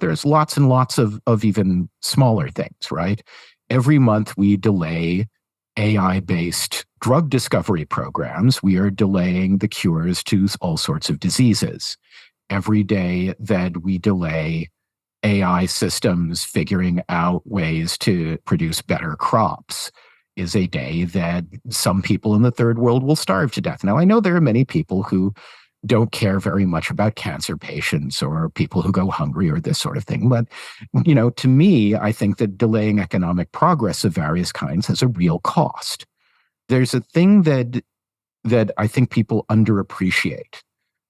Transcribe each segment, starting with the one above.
there's lots and lots of even smaller things, right? Every month we delay AI-based drug discovery programs. We are delaying the cures to all sorts of diseases. Every day that we delay AI systems figuring out ways to produce better crops is a day that some people in the third world will starve to death. Now, I know there are many people who don't care very much about cancer patients or people who go hungry or this sort of thing. But, to me, I think that delaying economic progress of various kinds has a real cost. There's a thing that I think people underappreciate,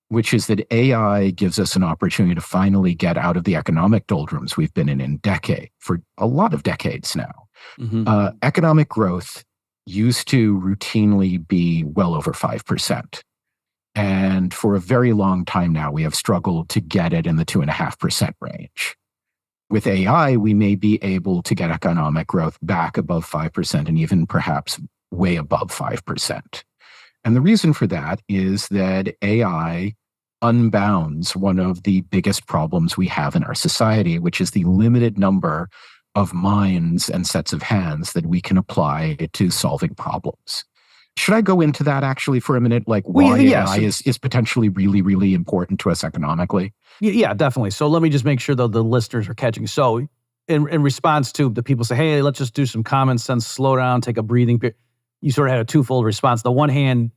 which is that AI gives us an opportunity to finally get out of the economic doldrums we've been in for a lot of decades now. Mm-hmm. Economic growth used to routinely be well over 5%. And for a very long time now, we have struggled to get it in the 2.5% range. With AI, we may be able to get economic growth back above 5% and even perhaps way above 5%. And the reason for that is that AI unbounds one of the biggest problems we have in our society, which is the limited number of minds and sets of hands that we can apply to solving problems. Should I go into that actually for a minute? Like why AI is potentially really, really important to us economically? Yeah, definitely. So let me just make sure that the listeners are catching. So in response to the people say, hey, let's just do some common sense, slow down, take a breathing period. You sort of had a twofold response. The one hand,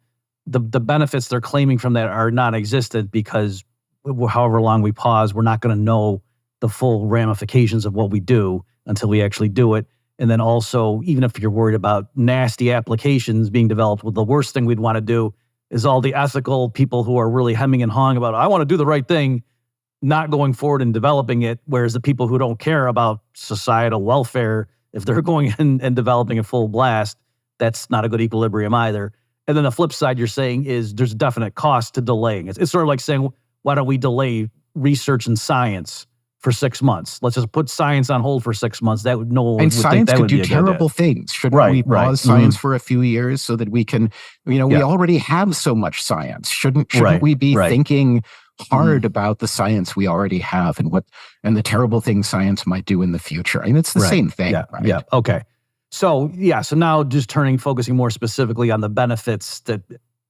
the benefits they're claiming from that are non-existent because however long we pause, we're not going to know the full ramifications of what we do until we actually do it. And then also, even if you're worried about nasty applications being developed, well, the worst thing we'd want to do is all the ethical people who are really hemming and hawing about, I want to do the right thing, not going forward and developing it, whereas the people who don't care about societal welfare, if they're going in and developing a full blast, that's not a good equilibrium either. And then the flip side you're saying is there's definite cost to delaying. It's sort of like saying, why don't we delay research in science for 6 months? Let's just put science on hold for 6 months. That would and science could do terrible things. Shouldn't we pause science for a few years so that we can, we already have so much science. Shouldn't we be thinking hard about the science we already have and the terrible things science might do in the future? I mean, it's the same thing, right? Yeah. Okay. So now just focusing more specifically on the benefits, that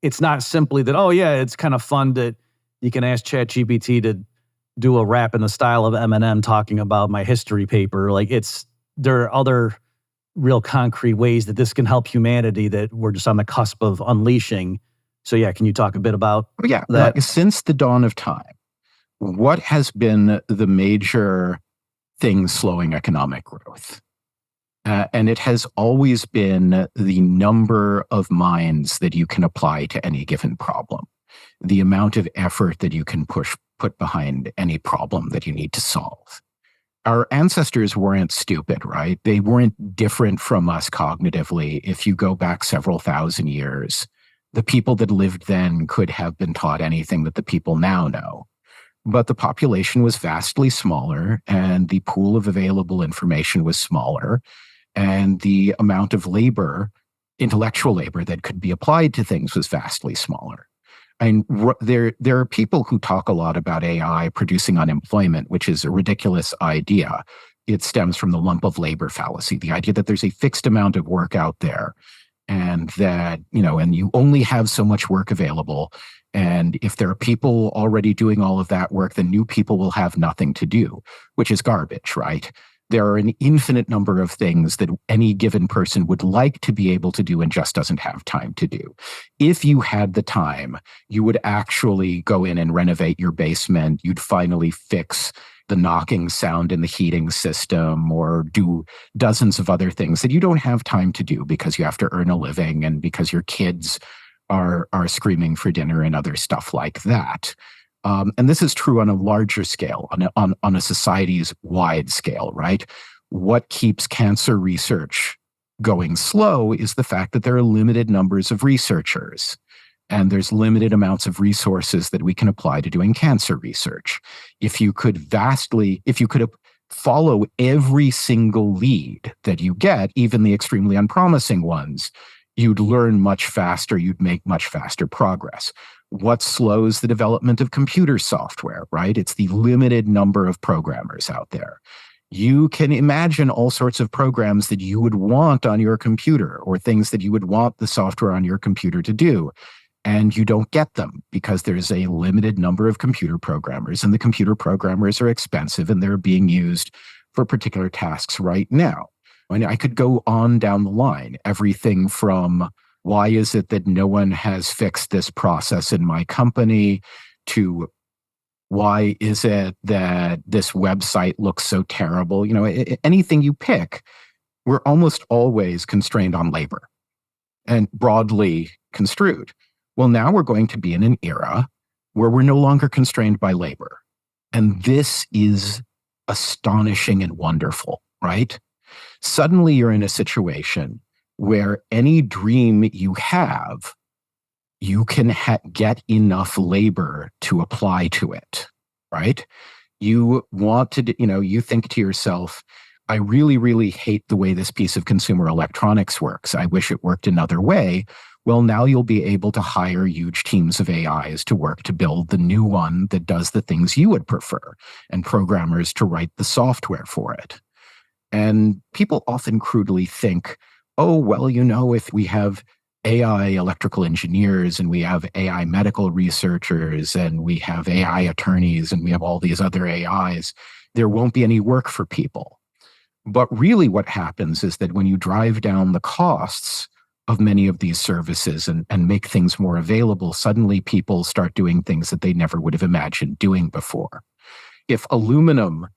it's not simply that, it's kind of fun that you can ask ChatGPT to do a rap in the style of Eminem talking about my history paper. Like there are other real concrete ways that this can help humanity that we're just on the cusp of unleashing. So can you talk a bit about that? Since the dawn of time, what has been the major thing slowing economic growth? And it has always been the number of minds that you can apply to any given problem, the amount of effort that you can put behind any problem that you need to solve. Our ancestors weren't stupid, right? They weren't different from us cognitively. If you go back several thousand years, the people that lived then could have been taught anything that the people now know. But the population was vastly smaller, and the pool of available information was smaller, and the amount of labor, intellectual labor that could be applied to things was vastly smaller. And there are people who talk a lot about AI producing unemployment, which is a ridiculous idea. It stems from the lump of labor fallacy, the idea that there's a fixed amount of work out there and that, and you only have so much work available. And if there are people already doing all of that work, then new people will have nothing to do, which is garbage, right? There are an infinite number of things that any given person would like to be able to do and just doesn't have time to do. If you had the time, you would actually go in and renovate your basement. You'd finally fix the knocking sound in the heating system or do dozens of other things that you don't have time to do because you have to earn a living and because your kids are screaming for dinner and other stuff like that. And this is true on a larger scale, on a society's wide scale, right? What keeps cancer research going slow is the fact that there are limited numbers of researchers, and there's limited amounts of resources that we can apply to doing cancer research. If you could follow every single lead that you get, even the extremely unpromising ones, you'd learn much faster, you'd make much faster progress. What slows the development of computer software, right? It's the limited number of programmers out there. You can imagine all sorts of programs that you would want on your computer or things that you would want the software on your computer to do. And you don't get them because there's a limited number of computer programmers, and the computer programmers are expensive and they're being used for particular tasks right now. And I could go on down the line, everything from why is it that no one has fixed this process in my company to why is it that this website looks so terrible? Anything you pick, we're almost always constrained on labor and broadly construed. Well, now we're going to be in an era where we're no longer constrained by labor. And this is astonishing and wonderful, right? Suddenly you're in a situation where any dream you have, you can get enough labor to apply to it, right? You want to, you think to yourself, I really, really hate the way this piece of consumer electronics works. I wish it worked another way. Well, now you'll be able to hire huge teams of AIs to work to build the new one that does the things you would prefer, and programmers to write the software for it. And people often crudely think, oh, well, if we have AI electrical engineers and we have AI medical researchers and we have AI attorneys and we have all these other AIs, there won't be any work for people. But really what happens is that when you drive down the costs of many of these services and make things more available, suddenly people start doing things that they never would have imagined doing before. If aluminum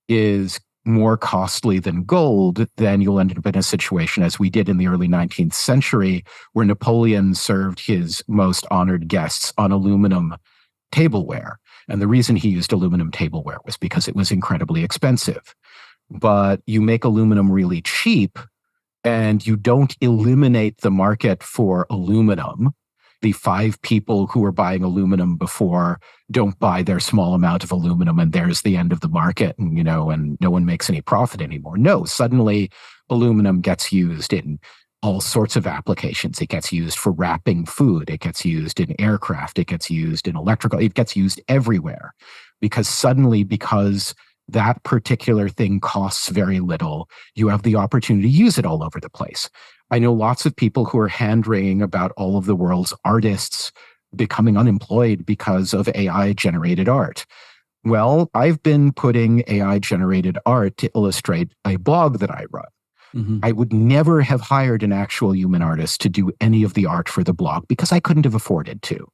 is more costly than gold, then you'll end up in a situation, as we did in the early 19th century, where Napoleon served his most honored guests on aluminum tableware. And the reason he used aluminum tableware was because it was incredibly expensive. But you make aluminum really cheap, and you don't eliminate the market for aluminum. The 5 people who were buying aluminum before don't buy their small amount of aluminum, and there's the end of the market, and and no one makes any profit anymore. No, suddenly aluminum gets used in all sorts of applications. It gets used for wrapping food. It gets used in aircraft. It gets used in electrical. It gets used everywhere because that particular thing costs very little, you have the opportunity to use it all over the place. I know lots of people who are hand-wringing about all of the world's artists becoming unemployed because of AI-generated art. Well, I've been putting AI-generated art to illustrate a blog that I run. Mm-hmm. I would never have hired an actual human artist to do any of the art for the blog because I couldn't have afforded to.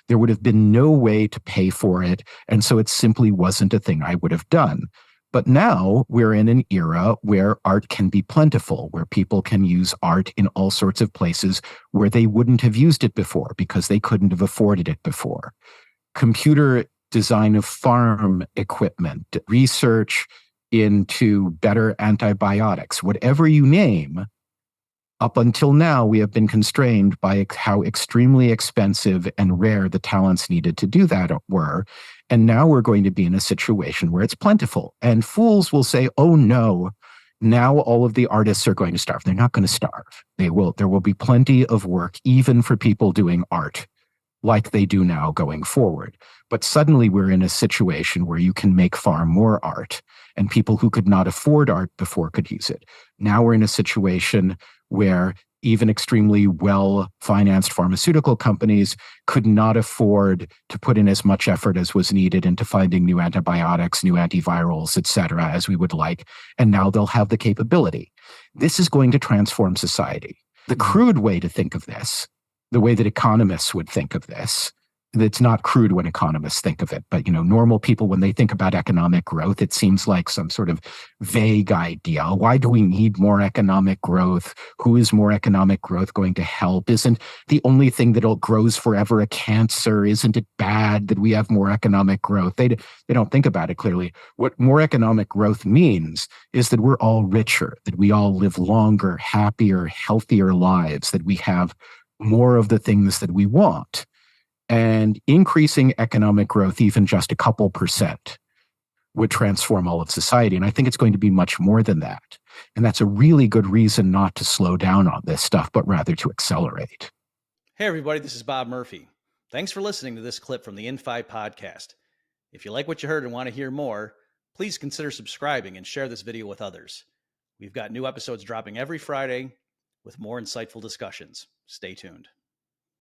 There would have been no way to pay for it, and so it simply wasn't a thing I would have done. But now we're in an era where art can be plentiful, where people can use art in all sorts of places where they wouldn't have used it before because they couldn't have afforded it before. Computer design of farm equipment, research into better antibiotics, whatever you name. Up until now, we have been constrained by how extremely expensive and rare the talents needed to do that were. And now we're going to be in a situation where it's plentiful. And fools will say, oh no, now all of the artists are going to starve. They're not going to starve. There will be plenty of work, even for people doing art, like they do now going forward. But suddenly we're in a situation where you can make far more art, and people who could not afford art before could use it. Now we're in a situation where even extremely well-financed pharmaceutical companies could not afford to put in as much effort as was needed into finding new antibiotics, new antivirals, et cetera, as we would like. And now they'll have the capability. This is going to transform society. The crude way to think of this, the way that economists would think of this, it's not crude when economists think of it, but normal people, when they think about economic growth, it seems like some sort of vague idea. Why do we need more economic growth? Who is more economic growth going to help? Isn't the only thing that grows forever a cancer? Isn't it bad that we have more economic growth? They don't think about it clearly. What more economic growth means is that we're all richer, that we all live longer, happier, healthier lives, that we have more of the things that we want. And increasing economic growth, even just a couple percent, would transform all of society. And I think it's going to be much more than that. And that's a really good reason not to slow down on this stuff, but rather to accelerate. Hey, everybody, this is Bob Murphy. Thanks for listening to this clip from the InFi podcast. If you like what you heard and want to hear more, please consider subscribing and share this video with others. We've got new episodes dropping every Friday with more insightful discussions. Stay tuned.